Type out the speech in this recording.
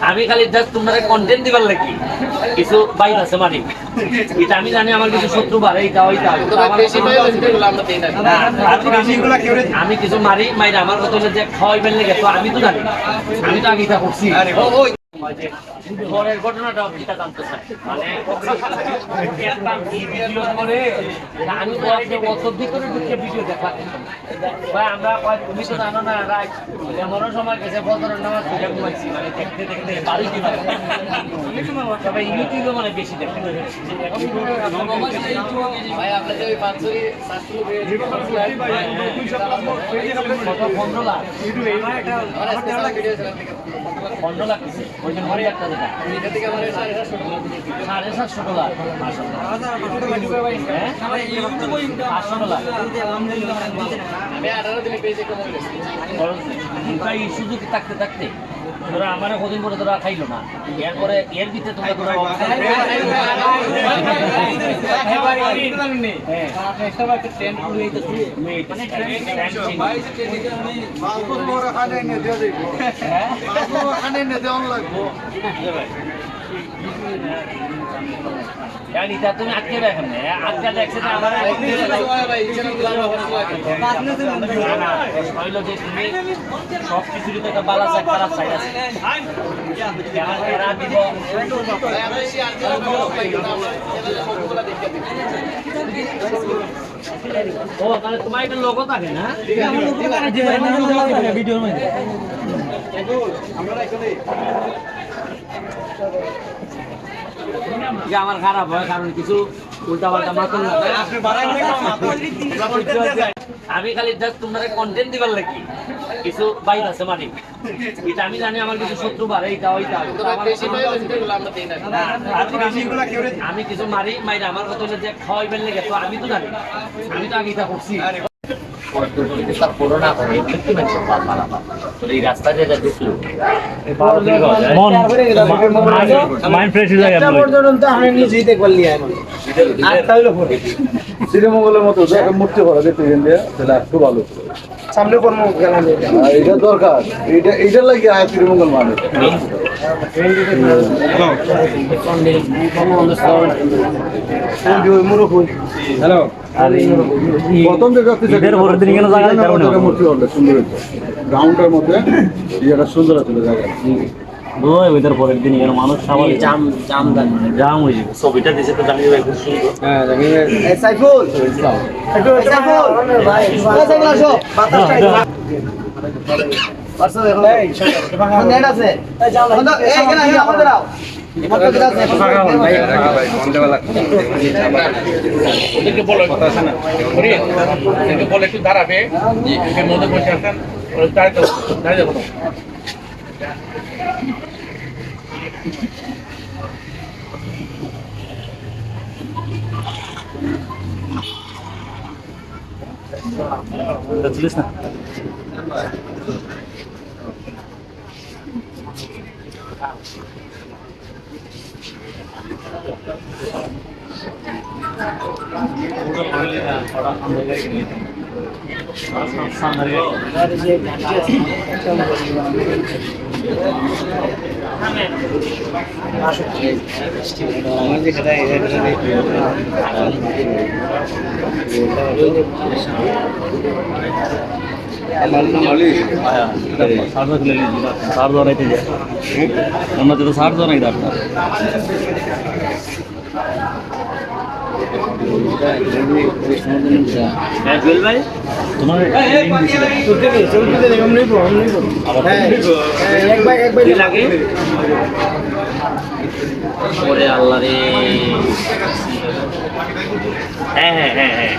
আমি খালি জাস্ট তোমরা কন্টেন্ট দিবার লাগি কিছু বাইর আছে মানে এটা আমি জানি আমার কিছু শত্রু বাড়ে এটা ওইটা আমি কিছু মারি মাইরা আমার কথা হলো যে খাওয়াইবেন লেগে তো আমি তো জানি আমি তো আগে এটা করছি ঘরের ঘটনাটা এটা জানতে চাই মানে আমি তো আজকে বছর ভিতরে ঢুকে ভিডিও দেখা ভাই আমরা তুমি তো জানো না রাত এমনও সময় গেছে বছরের নামাজ পড়ে ঘুমাইছি মানে দেখতে দেখতে বাড়ি কি তবে ইউটিউবে মানে বেশি দেখতে ভাই আপনাদের ওই পাঁচশোই 15 লাখ 15 লাখ ওই যে ঘরে একটা যেটা এটা থেকে আমার 750 লাখ আমি 18 দিনে পেয়েছি এই সুযোগ থাকতে থাকতে তোরা আমার কদিন পরে তোরা খাইলো না এরপরে এর ভিতরে তোমরা তুমি আটকে দেখেন আটকে দেখছে আমার যে তুমি সব কিছুর একটা বালাস খারাপ সাইড আছে ও তাহলে তোমার একটা লোগো থাকে না ভিডিওর মধ্যে আমার খারাপ হয় কারণ কিছু উল্টা পাল্টা মাতুল না আমি খালি জাস্ট তোমরা কন্টেন্ট দিবার লাগি কিছু বাইর আছে মানে এটা আমি জানি আমার কিছু শত্রু বাড়ে এটা ওইটা আমি কিছু মারি মাইরা আমার কথা হলো যে খাওয়াইবেন লেগে তো আমি তো জানি আমি তো আগে এটা করছি শ্রীমঙ্গলের মতো মূর্তি করা যেত তাহলে একটু ভালো সামনে কর্ম এটা দরকার এইটার লাগে আয় শ্রীমঙ্গল মানুষ হ্যালো প্রথম যে মূর্তি হল সুন্দর গ্রাউন্ডের মধ্যে এটা সুন্দর আছে জায়গা ওইটার পরের দিন এখানে মানুষ সবাই জাম হয়ে যাবে ছবিটা দিছে তো জানি খুব সুন্দর বলে একটু দাঁড়াবে মধ্যে বসে আসেন দাঁড়িয়ে দেখো তুলিস না আল্লাহ রে হ্যাঁ হ্যাঁ হ্যাঁ হ্যাঁ